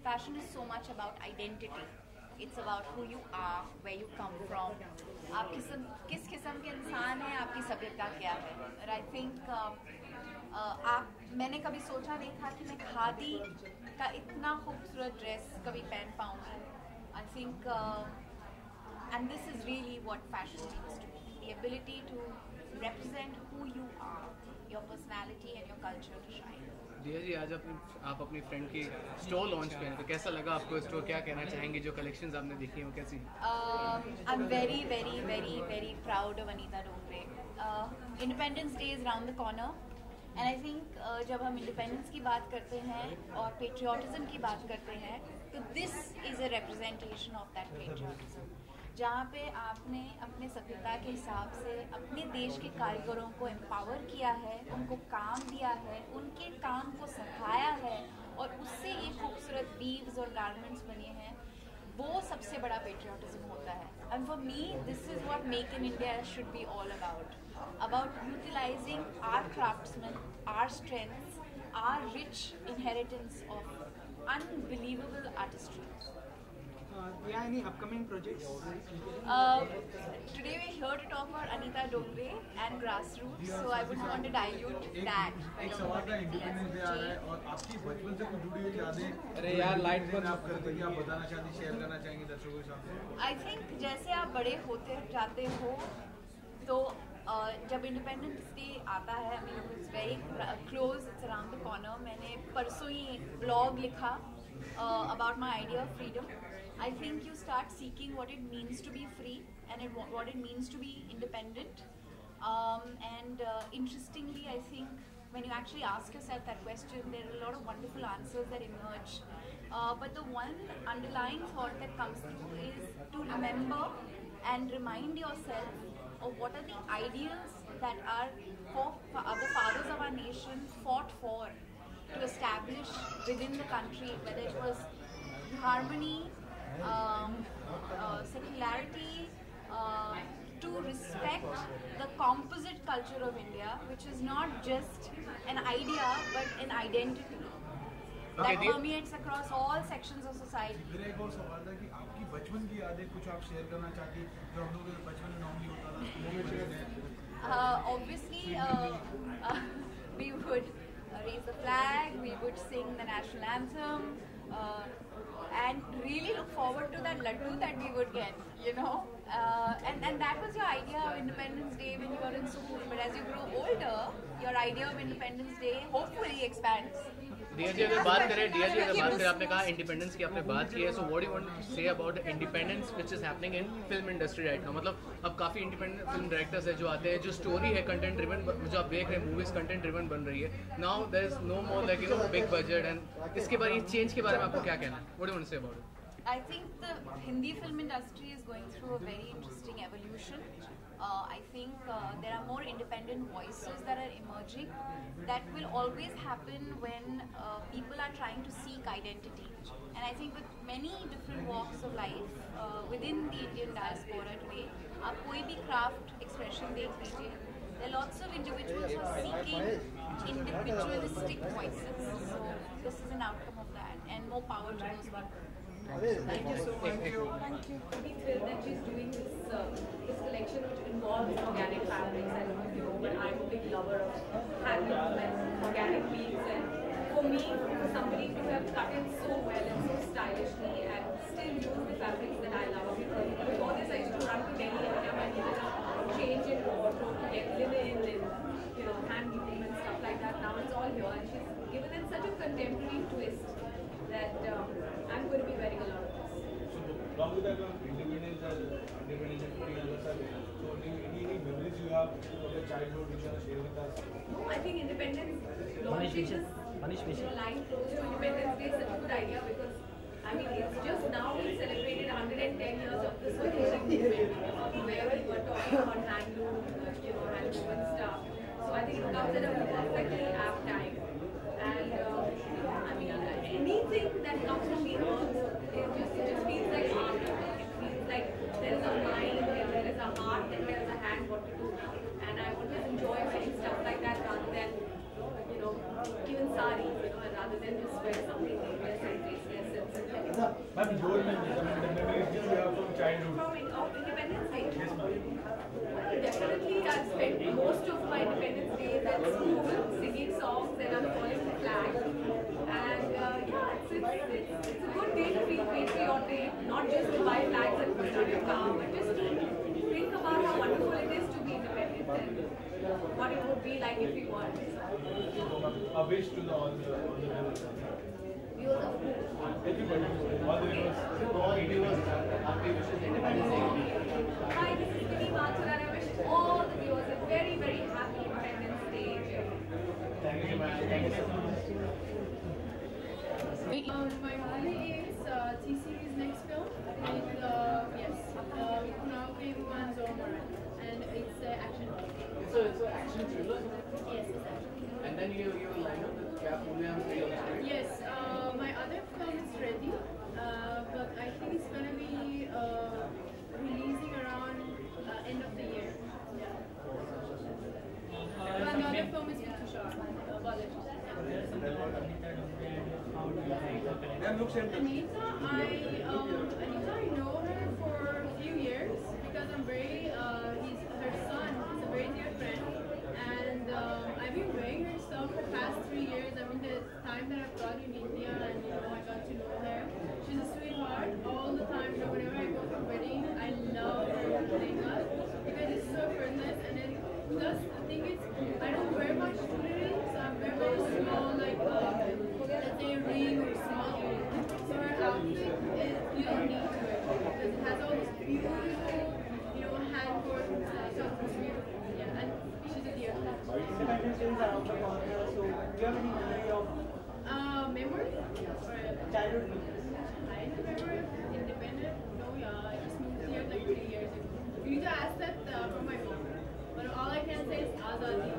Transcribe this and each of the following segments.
fashion is so much about identity. It's about who you are, where you come from. आप किस किस्म के इंसान हैं, आपकी सभ्यता क्या है. And I think मैंने कभी सोचा नहीं था कि मैं खादी का इतना खूबसूरत ड्रेस कभी पहन पाऊँगी. I think and this is really what fashion means to me. The ability to represent who you are, your personality and your culture to shine. दिया जी, आज आप अपनी फ्रेंड की स्टोर लॉन्च पे हैं, तो कैसा लगा आपको स्टोर? क्या कहना चाहेंगे? जो कलेक्शंस आपने देखी हैं वो कैसी? I'm very, very, very, very proud of Anita Dongre. Independence Day is round the corner, and I think जब हम independence की बात करते हैं और patriotism की बात करते हैं, तो this is a representation of that patriotism. जहाँ पे आपने अपने सभ्यता के हिसाब से अपने देश के कारीगरों को एम्पावर किया है, उनको काम दिया है, उनके काम को सिखाया है और उससे ये खूबसूरत वीव्स और गारमेंट्स बने हैं, वो सबसे बड़ा पेट्रियोटिज्म होता है. And for me this is what make in India should be all about utilising our craftsman, our strengths, our rich inheritance of unbelievable artistry. Any upcoming projects? Today we're here to talk about Anita Dongre and grassroots, so I wouldn't want to dilute that. एक सवाल का independence day आ रहा है और आपकी बचपन से कुछ जुड़ी हुई यादें, अरे यार लाइट पर आप करते कि आप बताना चाहती, शेयर करना चाहेंगे दर्शकों के साथ? I think जैसे आप बड़े होते जाते हो तो जब इंडिपेंडेंस डे आता है, I mean it's very close, it's around the corner. मैंने परसों ही एक ब्लॉग लिखा about my idea of freedom. I think you start seeking what it means to be free and what it means to be independent. And interestingly, I think when you actually ask yourself that question, there are a lot of wonderful answers that emerge. But the one underlying thought that comes through is to remember and remind yourself of what are the ideals that the fathers of our nation fought for to establish within the country, whether it was harmony, secularity, to respect the composite culture of India, which is not just an idea but an identity that permeates across all sections of society. मेरा एक और सवाल था कि आपकी बचपन की यादें कुछ आप शेयर करना चाहती, जो हम लोगों के बचपन में नॉर्मली होता था? Obviously, we would raise the flag, we would sing the national anthem, and really look forward to that laddu that we would get, you know. And that was your idea of Independence Day when you were in school. But as you grow older, your idea of Independence Day hopefully expands. दिया जी अगर बात करें, आपने कहा independence की आपने बात की है, so what do you want to say about independence which is happening in film industry right now? मतलब अब काफ़ी इंडिपेंडेंट फिल्म डायरेक्टर्स है जो आते हैं, जो स्टोरी है कंटेंट ड्रिवन, जो आप देख रहे हैं मूवीज कंटेंट ड्रिवन बन रही है. Now there is no more like you know big budget, and इसके बारे में चेंज के बारे में आपको क्या कहना है? What do you want to say about it? I think the Hindi film industry is going through a very interesting evolution. I think there are more independent voices that are emerging. That will always happen when people are trying to seek identity. And I think with many different walks of life within the Indian diaspora today, आप कोई भी craft expression देख लीजिए, there are lots of individuals who are seeking individualistic voices. So this is an outcome of that, and more power to those people. Thank you so much. Thank you. I'm thrilled that she's doing this collection which involves organic fabrics. I don't know if you know, but I'm a big lover of handloom and organic weaves. And for me, for somebody to have cut it so well and so stylishly and still use the fabrics that I love. Before this, I used to run to Delhi and have my change in wardrobe to get linen and handloom and stuff like that. Now it's all here, and she's given it such a contemporary twist that I'm going to be wearing a lot of this. So, along with that, independence and putting on the side. So, any memories you have of your childhood which you want to share with us? No, I think independence, launching this line close to Independence Day is such a good idea because, I mean, it's just now we celebrated 110 years of the Swadeshi movement where we were talking about handloom, handloom and stuff. So I think it comes at a perfectly apt time. And I mean, anything that comes from the earth, it just feels like art. It feels like there is a mind, there is a heart, and there is a hand what to do. And I always enjoy wearing stuff like that rather than, even saris, rather than just wear something nameless and tasteless. memories which you have from childhood? From Independence Day. Yes, ma'am. Definitely, I've spent most of my Independence Days at school singing songs and unfurling the flag. And yeah, it's a good day to feel patriotic, not just to buy flags and put it on your car, but just to think about how wonderful it is to be independent and what it would be like if we weren't. A wish to all the viewers. Viewers of who? Everybody, all the viewers. आपके wishes Independence Day के लिए. Hi, this is Vinny Mathur and I wish all the viewers a very, very happy Independence Day. Thank you, ma'am. Thank you so much. My movie is T-Series next film. Yes, Kunal Khemu and Zoe Moran, and it's action. So it's an action thriller. Yes, it's action. And then you line up with Kya Phool Hai Hum Teri. Yes, my other film is ready, but I think it's gonna be releasing around end of the year. Yeah. And the other film is with Tushar Balaji. Anita, I know her for a few years because I'm very, her son is a very dear friend, and I've been wearing her stuff for the past 3 years. I mean, the time that I've got in India and I got to know her, she's a sweetheart all the time. Whenever I go to wedding, I love her makeup because it's so effortless, and then plus the thing is, I don't wear much jewelry, so I wear very small, like let's say a ring or small earring. So her outfit is you don't need to wear it because it has all this beautiful, handwork stuff. So it's beautiful. Yeah, and she's a dear. Independence Day is around the corner, so do you have any memory of Memory? childhood memories? I remember independent. No, yeah, I just moved here like 3 years ago. You need to ask that from my mom. But all I can say is Azadi.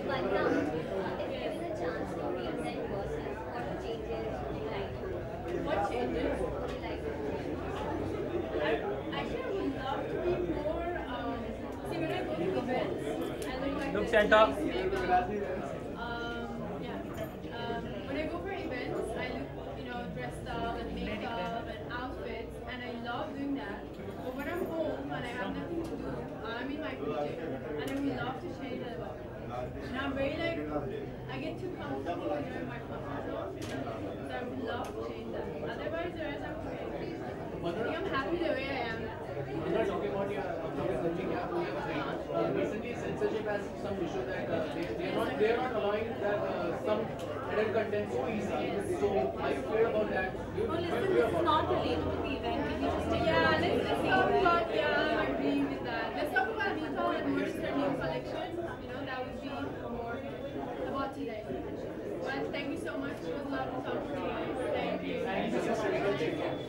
But now, if given a chance to reinvent yourself, what changes would you like to do? What changes? Would you like to do? Actually, I would love to be more. See, when I go to events, I look like Look, this Santa. nice makeup. Yeah. When I go for events, I look, dressed up and makeup and outfits, and I love doing that. But when I'm home and I have nothing to do, I'm in my PJ, and I would love to change that about me. And I'm very like, I get too comfortable when you're in my comfort zone, so I would love to change that. Otherwise, the rest I'm okay. I think I'm happy the way I am. Talking about your upcoming movie Kya Phool Hai Hum Teri. Recently, censorship has some issue that they are not allowing that some adult content so easily. So, are you clear about that? Well, listen, this is not related to the event. Can you just take Yeah, let's talk about, I agree with that. Let's talk about Anita and what is her new collection. That would be more about today. Well, thank you so much. It was lovely talking to you guys. Thank you. Thank you so much.